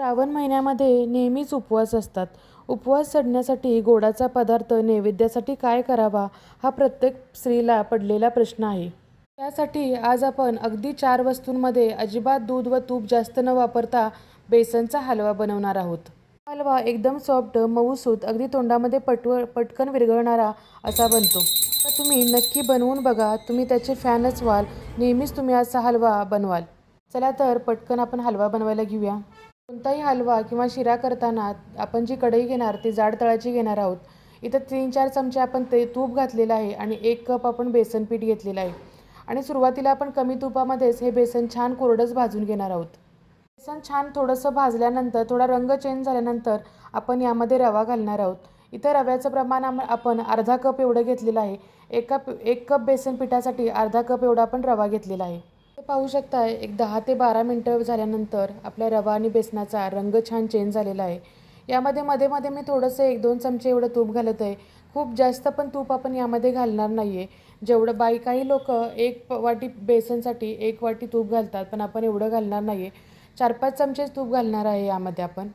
श्रावण महिन्यामध्ये नेहमीच उपवास असतात. उपवास सोडण्यासाठी गोडाचा पदार्थ नैवेद्यासाठी काय करावा? हा प्रत्येक स्त्रीला पडलेला प्रश्न आहे. त्यासाठी आज आपण अगदी 4 वस्तूंमध्ये अजिबात दूध व तूप जास्त न वापरता बेसनचा हलवा बनवणार आहोत. हलवा एकदम सॉफ्ट, मऊसूत, अगदी तोंडामध्ये पटकन विरघळणारा असा बनतो. तर तुम्ही नक्की बनवून बघा. तुम्ही त्याचे फॅनच व्हाल. नेहमीच तुम्ही असा हलवा बनवाल. चला तर पटकन आपण हलवा बनवायला घेऊया. कोणताही हलवा किंवा शिरा करताना आपण जी कढई घेणार ती जाड तळाची घेणार आहोत. इथं 3-4 चमचे आपण ते तूप घातलेलं आहे आणि 1 कप आपण बेसन पीठ घेतलेलं आहे. आणि सुरुवातीला आपण कमी तुपामध्येच हे बेसन छान कोरडंच भाजून घेणार आहोत. बेसन छान थोडंसं भाजल्यानंतर, थोडा रंग चेंज झाल्यानंतर आपण यामध्ये रवा घालणार आहोत. इथं रव्याचं प्रमाण आपण अर्धा कप एवढं घेतलेलं आहे. 1 कप बेसन पिठासाठी अर्धा कप एवढा आपण रवा घेतलेला आहे. ते पाहू शकताय, एक 10 ते 12 मिनटं झाल्यानंतर आपल्या रवा आणि बेसनाचा रंग छान चेंज झालेला आहे. यामध्ये मध्ये-मध्ये मी थोडंसं 1-2 चमचे एवढं तूप घालत आहे. खूप जास्त पण तूप आपण यामध्ये घालणार नाही आहे. जेवढं काही लोकं 1 वाटी बेसनसाठी 1 वाटी तूप घालतात, पण आपण एवढं घालणार नाही आहे. 4-5 चमचेच तूप घालणार आहे यामध्ये आपण.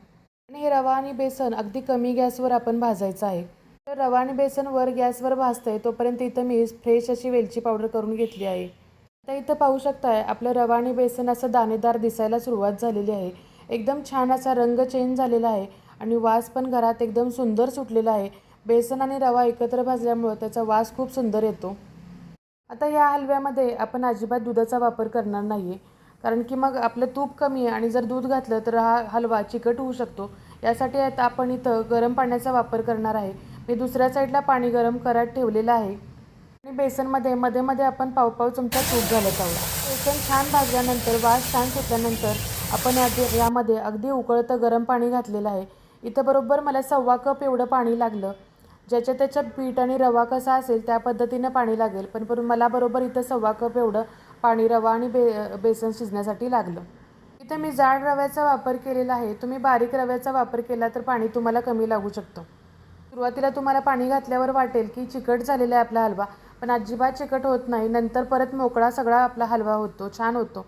आणि हे रवा आणि बेसन अगदी कमी गॅसवर आपण भाजायचं आहे. तर रवा आणि बेसन गॅसवर भाजतंय तोपर्यंत इथं मी फ्रेश अशी वेलची पावडर करून घेतली आहे. आता इथं पाहू शकताय, आपलं रवा आणि बेसन असं दाणेदार दिसायला सुरुवात झालेली आहे. एकदम छान असा रंग चेंज झालेला आहे आणि वास पण घरात एकदम सुंदर सुटलेला आहे. बेसन आणि रवा एकत्र भाजल्यामुळं त्याचा वास खूप सुंदर येतो. आता या हलव्यामध्ये आपण अजिबात दुधाचा वापर करणार नाही आहे. कारण की मग आपलं तूप कमी आहे आणि जर दूध घातलं तर हा हलवा चिकट होऊ शकतो. यासाठी आता आपण इथं गरम पाण्याचा वापर करणार आहे. मी दुसऱ्या साईडला पाणी गरम करत ठेवलेलं आहे. आणि बेसनमध्ये मध्ये-मध्ये आपण पाव-पाव चमचा तूप घालत आहोत. बेसन छान भाजल्यानंतर, वास छान सुटल्यानंतर आपण यामध्ये अगदी उकळतं गरम पाणी घातलेलं आहे. इथं बरोबर मला 1.25 कप एवढं पाणी लागलं. ज्याच्या त्याच्या पीठ आणि रवा कसा असेल त्या पद्धतीनं पाणी लागेल. पण मला बरोबर इथं 1.25 कप एवढं पाणी रवा आणि बेसन शिजण्यासाठी लागलं. इथं मी जाड रव्याचा वापर केलेला आहे. तुम्ही बारीक रव्याचा वापर केला तर पाणी तुम्हाला कमी लागू शकतं. सुरुवातीला तुम्हाला पाणी घातल्यावर वाटेल की चिकट झालेला आहे आपला हलवा, पण अजिबात चिकट होत नाही. नंतर परत मोकळा सगळा आपला हलवा होतो, छान होतो.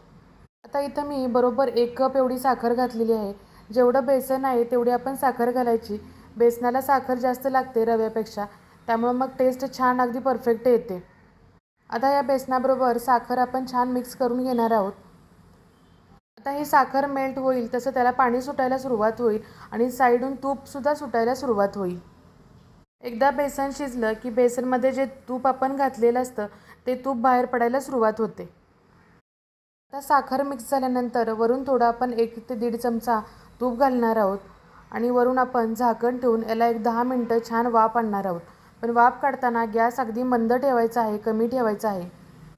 आता इथं मी बरोबर 1 कप एवढी साखर घातलेली आहे. जेवढं बेसन आहे तेवढी आपण साखर घालायची. बेसनाला साखर जास्त लागते रव्यापेक्षा, त्यामुळं मग टेस्ट छान अगदी परफेक्ट येते. आता या बेसनाबरोबर साखर आपण छान मिक्स करून घेणार आहोत. आता ही साखर मेल्ट होईल तसं त्याला पाणी सुटायला सुरुवात होईल आणि साईडून तूपसुद्धा सुटायला सुरुवात होईल. एकदा बेसन शिजलं की बेसनमध्ये जे तूप आपण घातलेलं असतं ते तूप बाहेर पडायला सुरुवात होते. आता साखर मिक्स झाल्यानंतर वरून थोडं आपण 1 ते 1.5 चमचा तूप घालणार आहोत आणि वरून आपण झाकण ठेवून याला एक 10 मिनटं छान वाफ आणणार आहोत. पण वाफ काढताना गॅस अगदी मंद ठेवायचा आहे, कमी ठेवायचा आहे.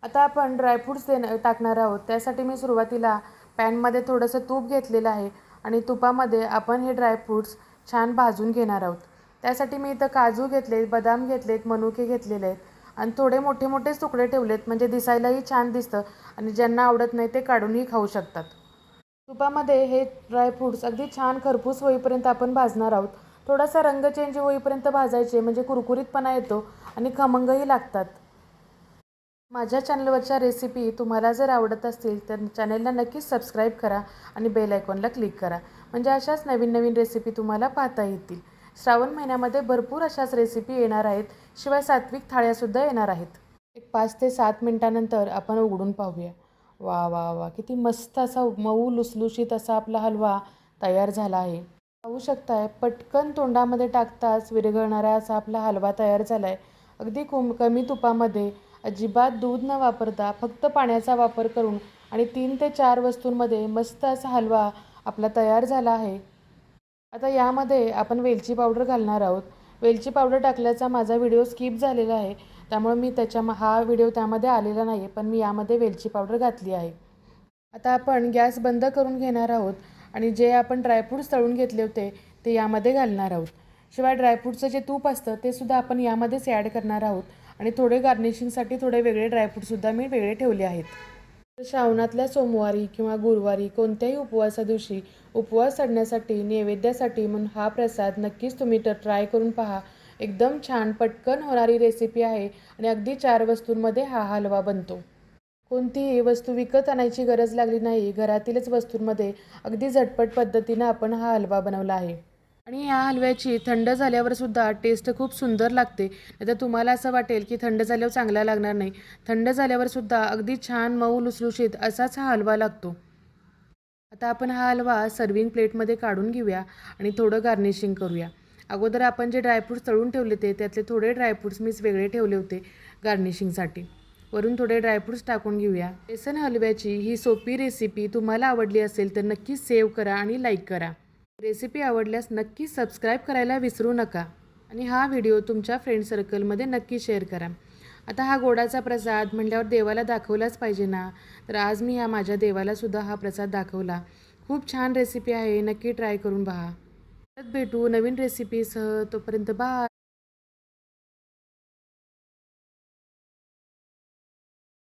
आता आपण ड्रायफ्रूट्स टाकणार आहोत. त्यासाठी मी सुरुवातीला पॅनमध्ये थोडंसं तूप घेतलेलं आहे आणि तुपामध्ये आपण हे ड्रायफ्रूट्स छान भाजून घेणार आहोत. त्यासाठी मी इथं काजू घेतलेत, बदाम घेतलेत, मनुके घेतलेले आहेत आणि थोडे मोठे-मोठेच तुकडे ठेवलेत, म्हणजे दिसायलाही छान दिसतं आणि ज्यांना आवडत नाही ते काढूनही खाऊ शकतात. तुपामध्ये हे ड्रायफ्रूट्स अगदी छान खरपूस होईपर्यंत आपण भाजणार आहोत. थोडासा रंग चेंज होईपर्यंत भाजायचे, म्हणजे कुरकुरीतपणा येतो आणि खमंगही लागतात. माझ्या चॅनलवरच्या रेसिपी तुम्हाला जर आवडत असतील तर चॅनलला नक्कीच सबस्क्राईब करा आणि बेल आयकॉनला क्लिक करा, म्हणजे अशाच नवीन-नवीन रेसिपी तुम्हाला पाहता येतील. श्रावण महिन्यामध्ये भरपूर अशाच रेसिपी येणार आहेत. शिवाय सात्विक थाळ्यासुद्धा येणार आहेत. एक 5 ते 7 मिनिटानंतर आपण उघडून पाहूया. वा वा वा, किती मस्त असा मऊ लुसलुशीत असा आपला हलवा तयार झाला आहे. पाहू शकताय, पटकन तोंडामध्ये टाकताच विरघळणारा असा आपला हलवा तयार झाला आहे. अगदी कमी तुपामध्ये, अजिबात दूध न वापरता फक्त पाण्याचा वापर करून आणि 3 ते 4 वस्तूंमध्ये मस्त असा हलवा आपला तयार झाला आहे. आता यामध्ये आपण वेलची पावडर घालणार आहोत. वेलची पावडर टाकल्याचा माझा व्हिडिओ स्किप झालेला आहे, त्यामुळे मी हा व्हिडिओ त्यामध्ये आलेला नाही, पण मी यामध्ये वेलची पावडर घातली आहे. आता आपण गॅस बंद करून घेणार आहोत आणि जे आपण ड्रायफ्रूट्स तळून घेतले होते ते यामध्ये घालणार आहोत. शिवाय ड्रायफ्रूटचं जे तूप असतं ते सुद्धा आपण यामध्येच ॲड करणार आहोत आणि थोडे गार्निशिंगसाठी थोडे वेगळे ड्रायफ्रूटसुद्धा मी वेगळे ठेवले आहेत. श्रावणातल्या सोमवारी किंवा गुरुवारी कोणत्याही उपवासा दिवशी उपवास सोडण्यासाठी, नैवेद्यासाठी म्हणून हा प्रसाद नक्कीच तुम्ही ट्राय करून पहा. एकदम छान पटकन होणारी रेसिपी आहे आणि अगदी 4 वस्तूंमध्ये हा हलवा बनतो. कोणतीही वस्तू विकत आणायची गरज लागली नाही. घरातीलच वस्तूंमध्ये अगदी झटपट पद्धतीनं आपण हा हलवा बनवला आहे. आणि ह्या हलव्याची थंड झाल्यावर सुद्धा टेस्ट खूप सुंदर लागते. नाहीतर तुम्हाला असं वाटेल की थंड झाल्यावर चांगला लागणार नाही. थंड झाल्यावर सुद्धा अगदी छान मऊ लुसलुशीत असाच हा हलवा लागतो. आता आपण हा हलवा सर्विंग प्लेटमध्ये काढून घेऊया आणि थोडं गार्निशिंग करूया. अगोदर आपण जे ड्रायफ्रूट्स तळून ठेवले त्यातले थोडे ड्रायफ्रूट्स मीच वेगळे ठेवले होते गार्निशिंगसाठी. वरून थोडे ड्रायफ्रूट्स टाकून घेऊया. बेसन हलव्याची ही सोपी रेसिपी तुम्हाला आवडली असेल तर नक्कीच सेव्ह करा आणि लाईक करा. रेसिपी आवडल्यास नक्कीच सबस्क्राईब करायला विसरू नका आणि हा व्हिडिओ तुमच्या फ्रेंड सर्कलमध्ये नक्की शेअर करा. आता हा गोडाचा प्रसाद म्हटल्यावर देवाला दाखवलाच पाहिजे ना, तर आज मी माझ्या देवालासुद्धा हा प्रसाद दाखवला. खूप छान रेसिपी आहे, नक्की ट्राय करून पहा. परत भेटू नवीन रेसिपीसह. तोपर्यंत बाय.